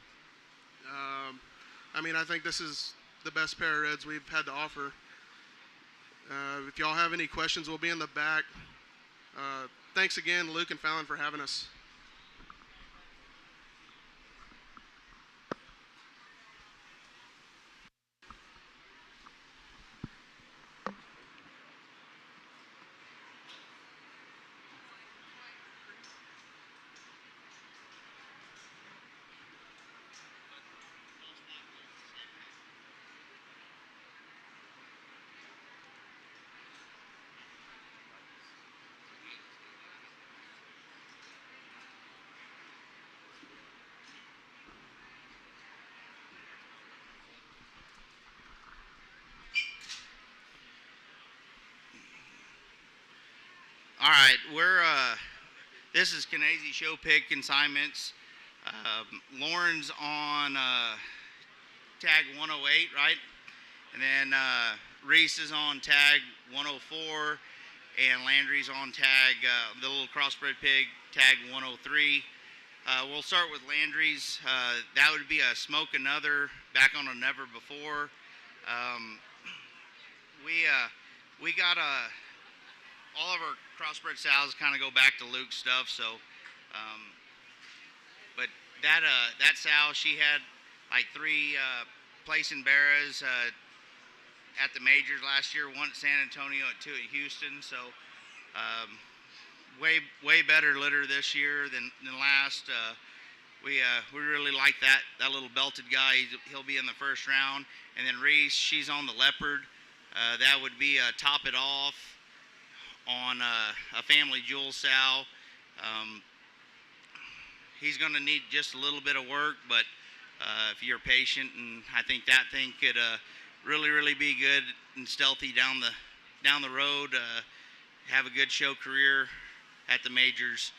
I mean, I think this is the best pair of reds we've had to offer. If y'all have any questions, we'll be in the back. Thanks again, Luke and Fallon, for having us. All right, this is Canesi Showpig Consignments. Lauren's on tag 108, right? And then Reese is on tag 104, and Landry's on tag, the little crossbred pig, tag 103. We'll start with Landry's. That would be a Smoke Another, back on a Never Before. We got all of our crossbred sows kind of go back to Luke's stuff. So, but that sow, she had like 3 placing barras at the majors last year, 1 at San Antonio and 2 at Houston. So, way better litter this year than last. We really like that little belted guy. He'll be in the first round. And then Reese, she's on the Leopard. That would be a Top It Off on a family jewel sow. He's going to need just a little bit of work, but if you're patient, and I think that thing could really be good and stealthy down the road. Have a good show career at the majors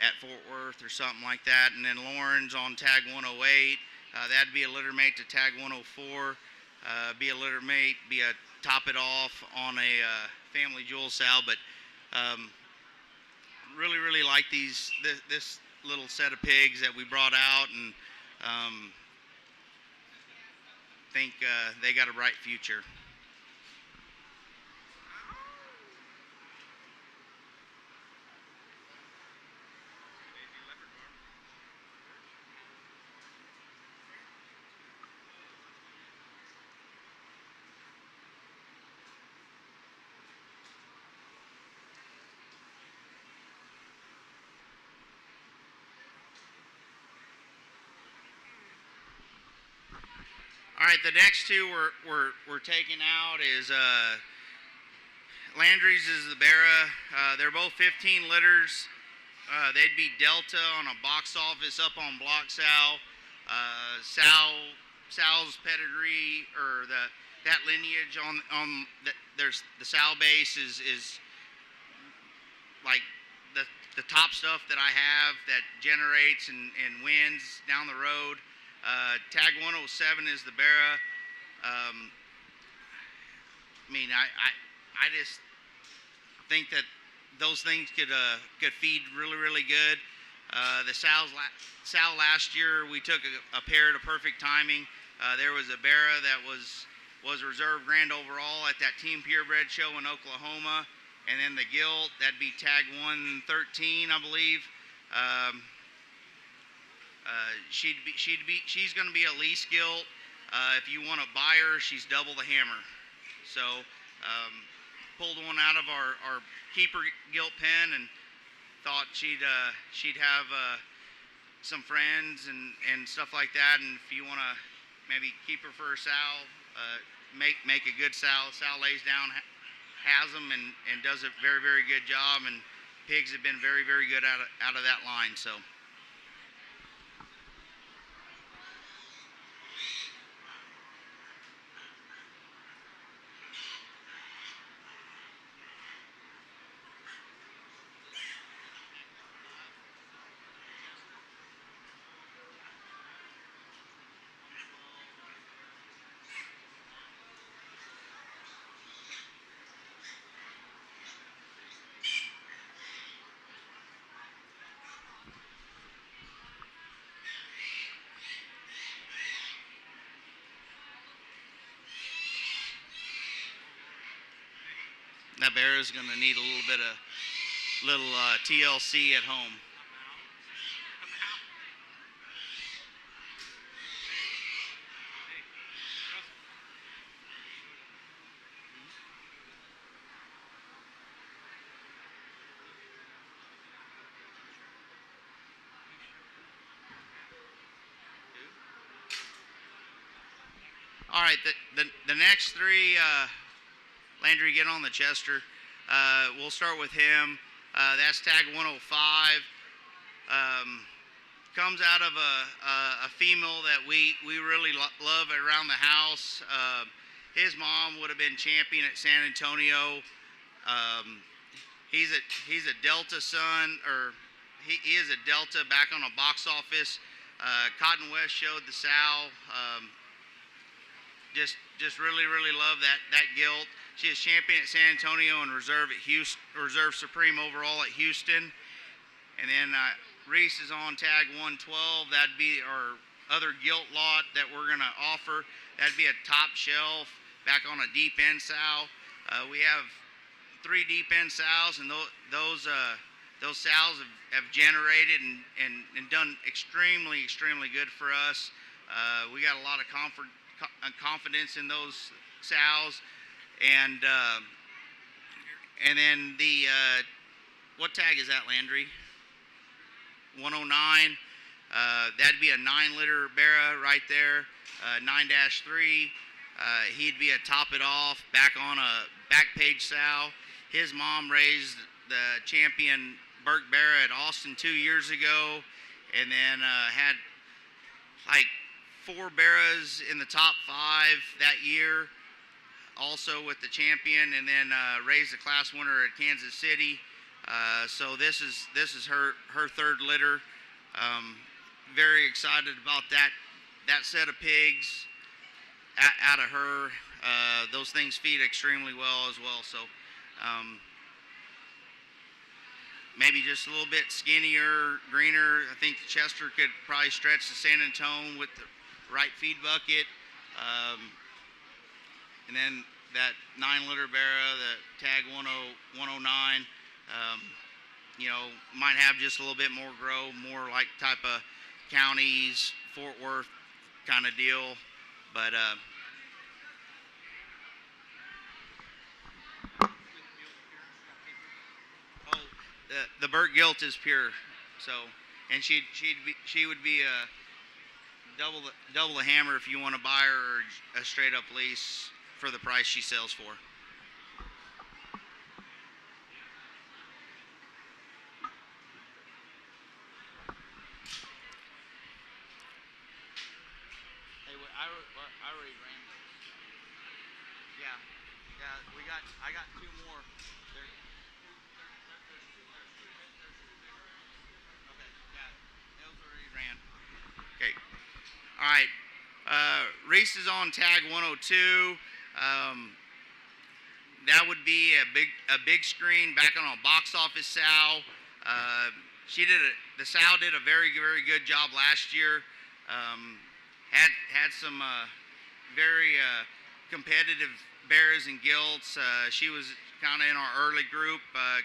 at Fort Worth or something like that. And then Lauren's on tag 108. That'd be a litter mate to tag 104. Be a litter mate, be a Top It Off on a family jewel sow. But really like this little set of pigs that we brought out, and think they got a bright future. All right, the next two we're taking out is Landry's is the Barra. They're both 15 litters. They'd be Delta on a box office up on block sow. Sow's pedigree, or that lineage on there's the sow base is like the top stuff that I have that generates and wins down the road. Tag 107 is the Barra. I mean, I just think that those things could feed really good. The sow last year, we took a pair to perfect timing. There was a Barra that was reserved grand overall at that Team Purebred show in Oklahoma, and then the gilt, that'd be tag 113, I believe. She's going to be a lease gilt. If you want to buy her, she's double the hammer. So pulled one out of our keeper gilt pen and thought she'd have some friends and stuff like that. And if you want to maybe keep her for a sow, make a good sow. Sow lays down, has them, and does a very good job. And pigs have been very good out of that line. So. that bear is going to need a little TLC at home. All right, the next three, Landry, get on the Chester. We'll start with him. That's tag 105. Comes out of a female that we really love around the house. His mom would have been champion at San Antonio. He's a Delta son, or he is a Delta back on a box office. Cotton West showed the sow. Just really love that gilt. She is champion at San Antonio and reserve at Houston, reserve supreme overall at Houston. And then Reese is on tag 112. That'd be our other gilt lot that we're gonna offer. That'd be a top shelf back on a deep end sow. We have 3 deep end sows, and those sows have generated and done extremely good for us. We got a lot of confidence in those sows, and then the what tag is that, Landry? 109. That'd be a 9-liter Barra right there, 9-3. He'd be a top it off back on a back page sow. His mom raised the champion Burke Barra at Austin 2 years ago, and then had like 4 Barras in the top 5 that year, also with the champion, and then raised the class winner at Kansas City. So this is her 3rd litter. Very excited about that set of pigs out of her. Those things feed extremely well as well. So maybe just a little bit skinnier, greener. I think Chester could probably stretch the San Antonio with the right feed bucket. And then that 9-liter Barra, the tag 109, might have just a little bit more grow, more like type of counties, Fort Worth kind of deal. But the Burt gilt is pure, so, and she would be a double the hammer if you want to buy her, or a straight up lease for the price she sells for. Hey, I already ran those. Yeah, I got 2 more. There's 2 okay, yeah, those already ran. Okay, all right. Reese is on tag 102. That would be a big screen back on a box office sow. The sow did a very good job last year. Had some very competitive bears and gilts. She was kind of in our early group.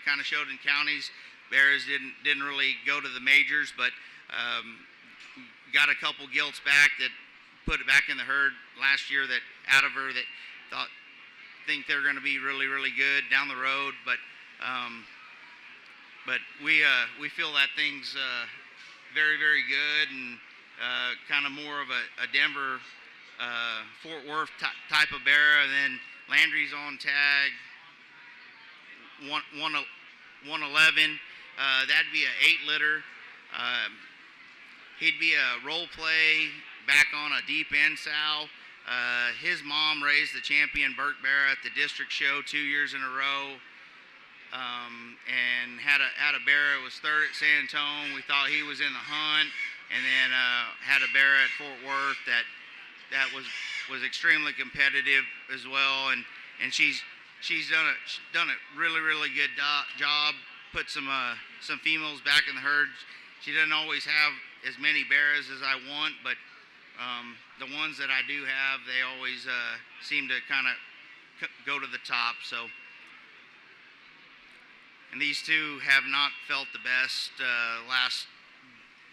Kind of showed in counties. Bears didn't really go to the majors, but got a couple gilts back that put it back in the herd last year, that out of her, that think they're going to be really good down the road. But we feel that thing's very good, and kind of more of a Denver, Fort Worth type of bear. And then Landry's on tag 111. That'd be an 8-liter. He'd be a role play back on a deep end sow. His mom raised the champion Burke Barra at the district show 2 years in a row, and had a Barra, was 3rd at San Antonio. We thought he was in the hunt, and then had a Barra at Fort Worth that was extremely competitive as well. And she's done a really good job. Put some females back in the herd. She doesn't always have as many Barras as I want, but the ones that I do have, they always seem to kind of go to the top. So and these two have not felt the best last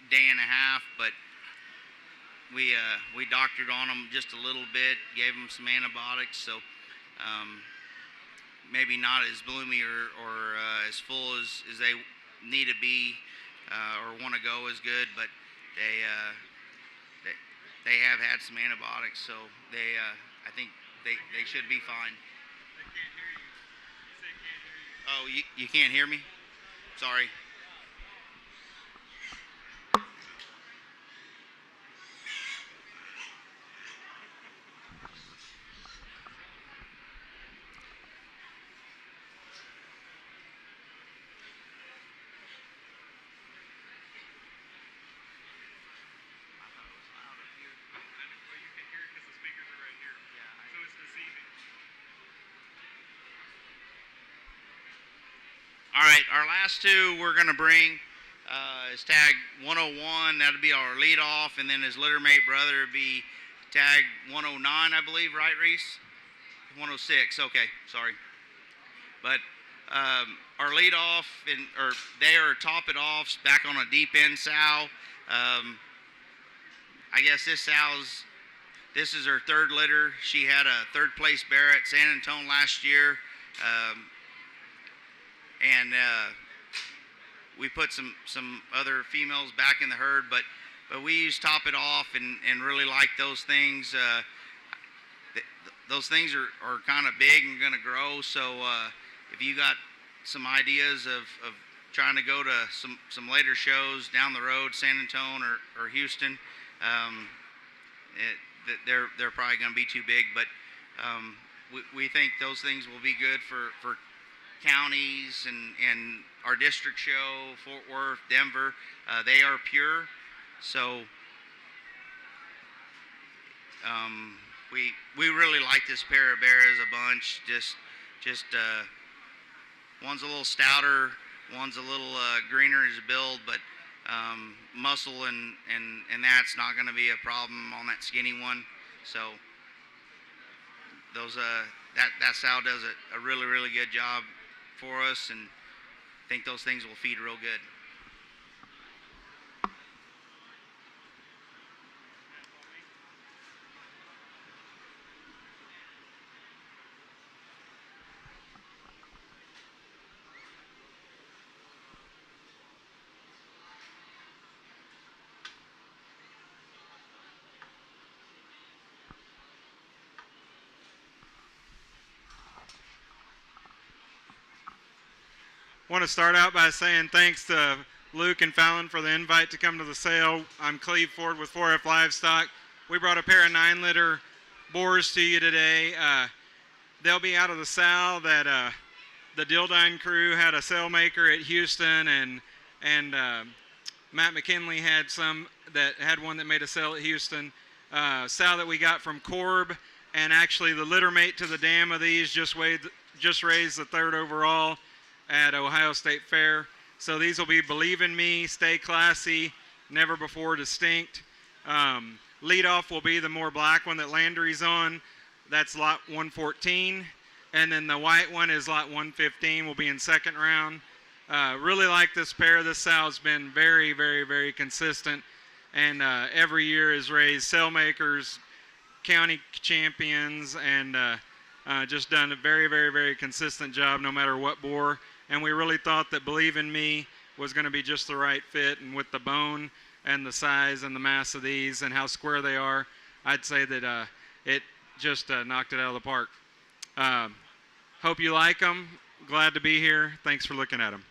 day and a half, but we doctored on them just a little bit, gave them some antibiotics, so maybe not as bloomy or as full as they need to be or want to go as good, but they have had some antibiotics, so I think they should be fine. They can't hear you. They can't hear you. Oh, you can't hear me? Sorry. Well, you can hear it because the speakers are right here. So it's deceiving. All right, our last two we're going to bring is tag 101. That'll be our lead off, and then his littermate brother would be tag 109, I believe, right, Reese? 106. Okay, sorry. But our lead off, they are top it offs back on a deep end sow. I guess this is her third litter. She had a third place bear at San Antonio last year. And we put some other females back in the herd, but we use top it off and really like those things. Those things are kind of big and going to grow, so if you got some ideas of trying to go to some later shows down the road, San Antonio or Houston, they're probably going to be too big, but we think those things will be good for counties and our district show, Fort Worth, Denver. They are pure, so we really like this pair of bears a bunch. Just one's a little stouter, one's a little greener as a build, but muscle and that's not going to be a problem on that skinny one. So those that sow does a really good job for us, and I think those things will feed real good. Want to start out by saying thanks to Luke and Fallon for the invite to come to the sale. I'm Cleve Ford with 4F Livestock. We brought a pair of 9-liter boars to you today. They'll be out of the sow that the Dildine crew had a sale maker at Houston, and Matt McKinley had one that made a sale at Houston. Sow that we got from Corb, and actually the litter mate to the dam of these just raised the 3rd overall at Ohio State Fair. So these will be Believe in Me, Stay Classy, Never Before Distinct. Lead off will be the more black one that Landry's on. That's lot 114. And then the white one is lot 115, will be in second round. Really like this pair. This sow's been very consistent, and every year has raised sale makers, county champions, and just done a very consistent job no matter what boar. And we really thought that Believe in Me was going to be just the right fit, and with the bone and the size and the mass of these and how square they are, I'd say that it just knocked it out of the park. Hope you like them. Glad to be here. Thanks for looking at them.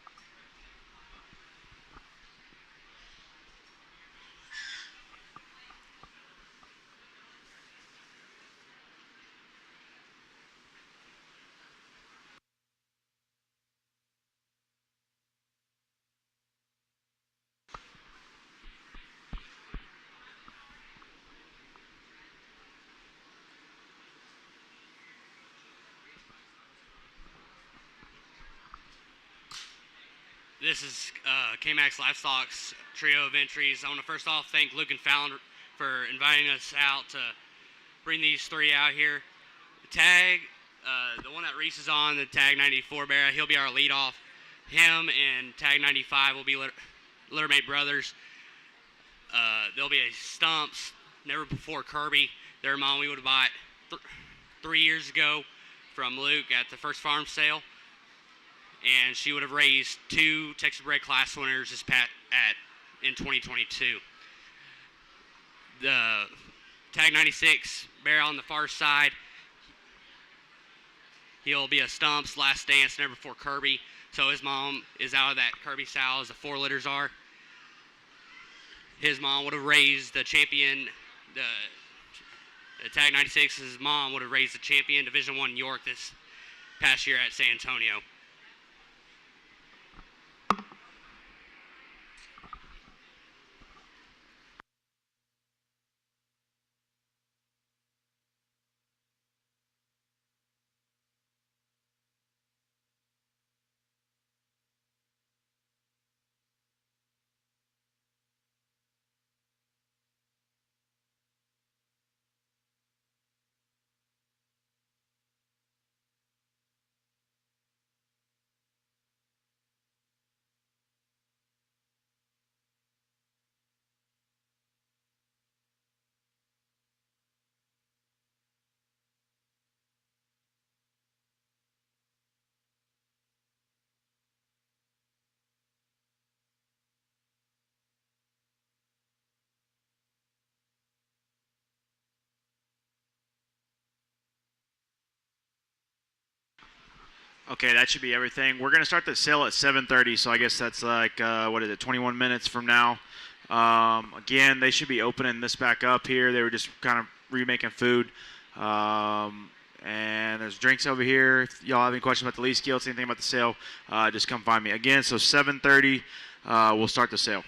This is K-Max Livestock's trio of entries. I want to first off thank Luke and Fallon for inviting us out to bring these three out here. The tag, the one that Reese is on, the tag 94 bear, he'll be our leadoff. him and Tag 95 will be littermate brothers. There'll be a Stumps, Never Before Kirby. Their mom we would have bought 3 years ago from Luke at the first farm sale. And she would have raised 2 Texas Bred Class winners in 2022. The Tag 96 bear on the far side, he'll be a Stumps, Last Dance, Never Before Kirby. So his mom is out of that Kirby sow as the 4 litters are. His mom would have raised the champion, the Tag 96's mom would have raised the champion Division I York this past year at San Antonio. Okay, that should be everything. We're going to start the sale at 7:30, so I guess that's like, 21 minutes from now. Again, they should be opening this back up here. They were just kind of remaking food. And there's drinks over here. If y'all have any questions about the lease skills, anything about the sale, just come find me. Again, so 7:30, we'll start the sale.